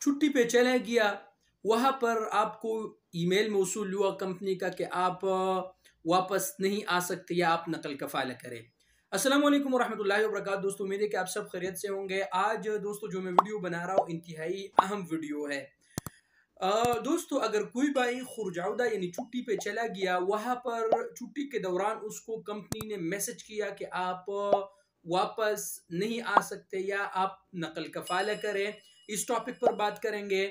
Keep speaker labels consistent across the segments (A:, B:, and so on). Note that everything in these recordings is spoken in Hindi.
A: छुट्टी पे चला गया, वहाँ पर आपको ईमेल मौसूल हुआ कंपनी का कि आप वापस नहीं आ सकते या आप नकल कफ़ाला करें। अस्सलाम वालेकुम वरहमतुल्लाहि वबरकातुहू। दोस्तों उम्मीद है कि आप सब खैरियत से होंगे। आज दोस्तों जो मैं वीडियो बना रहा हूँ इंतहाई अहम वीडियो है। दोस्तों अगर कोई भाई खुरजाउदा यानी छुट्टी पे चला गया, वहाँ पर छुट्टी के दौरान उसको कंपनी ने मैसेज किया कि आप वापस नहीं आ सकते या आप नकल कफ़ाला करें, इस टॉपिक पर बात करेंगे।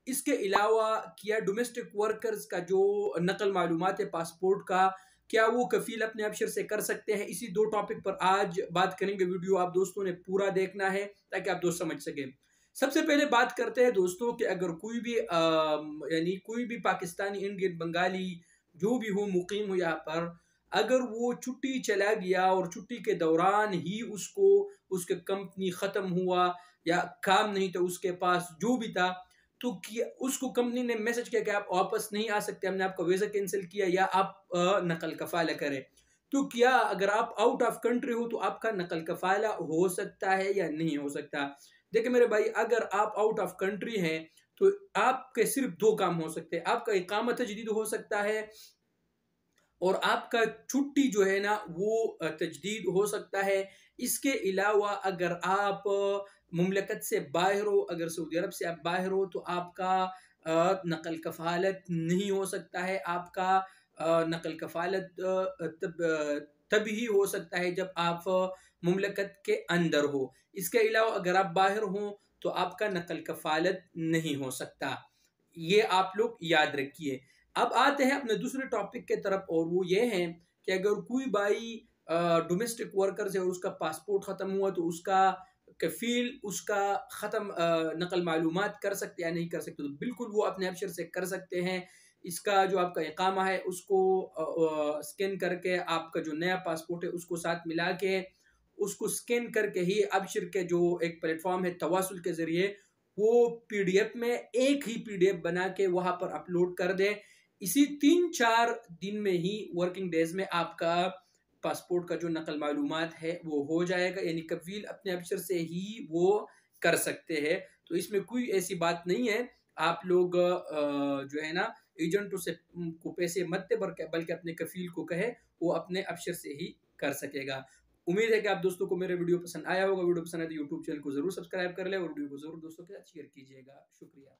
A: इसके अलावा क्या डोमेस्टिक वर्कर्स का जो नकल मालूमात है पासपोर्ट का, क्या वो कफील अपने अबशर से कर सकते हैं, इसी दो टॉपिक पर आज बात करेंगे। वीडियो आप दोस्तों ने पूरा देखना है ताकि आप दोस्त समझ सकें। सबसे पहले बात करते हैं दोस्तों कि अगर कोई भी यानी कोई भी पाकिस्तानी, इंडियन, बंगाली जो भी हो, मुकीम हो यहाँ पर, अगर वो छुट्टी चला गया और छुट्टी के दौरान ही उसको उसके कंपनी ख़त्म हुआ या काम नहीं था उसके पास, जो भी था, तो उसको कंपनी ने मैसेज किया कि आप वापस नहीं आ सकते, हमने आपका वीज़ा कैंसिल किया या आप नकल कफ़ाला करें। तो क्या अगर आप आउट ऑफ कंट्री हो तो आपका नकल कफ़ाला हो सकता है या नहीं हो सकता? देखिए मेरे भाई, अगर आप आउट ऑफ कंट्री हैं तो आपके सिर्फ दो काम हो सकते हैं। आपका इकामा तजदीद हो सकता है और आपका छुट्टी जो है ना वो तजदीद हो सकता है। इसके अलावा अगर आप मुमलकत से बाहर हो, अगर सऊदी अरब से आप बाहर हो, तो आपका नकल कफ़ालत नहीं हो सकता है। आपका नकल कफ़ालत तभी हो सकता है जब आप मुमलकत के अंदर हो। इसके अलावा अगर आप बाहर हों तो आपका नकल कफ़ालत नहीं हो सकता। ये आप लोग याद रखिए। अब आते हैं अपने दूसरे टॉपिक के तरफ, और वो ये है कि अगर कोई भाई डोमेस्टिक वर्कर है और उसका पासपोर्ट ख़त्म हुआ तो उसका कफ़ील उसका नकल मालूमात कर सकते या नहीं कर सकते, तो बिल्कुल वो अपने अबशर से कर सकते हैं। इसका जो आपका इकामा है उसको स्कैन करके, आपका जो नया पासपोर्ट है उसको साथ मिला के, उसको स्कैन करके ही अबशर के जो एक प्लेटफॉर्म है तवासुल के ज़रिए, वो पीडीएफ में एक ही पीडीएफ बना के वहाँ पर अपलोड कर दें। इसी 3-4 दिन में ही, वर्किंग डेज में, आपका पासपोर्ट का जो नकल मालूमात है वो हो जाएगा। यानी कफील अपने अफसर से ही वो कर सकते हैं। तो इसमें कोई ऐसी बात नहीं है। आप लोग जो है ना, एजेंटों से को पैसे मत दे, बल्कि अपने कफील को कहे, वो अपने अफसर से ही कर सकेगा। उम्मीद है कि आप दोस्तों को मेरा वीडियो पसंद आया होगा। वीडियो पसंद आए तो यूट्यूब चैनल को जरूर सब्सक्राइब कर ले और वीडियो को जरूर दोस्तों के साथ शेयर कीजिएगा। शुक्रिया।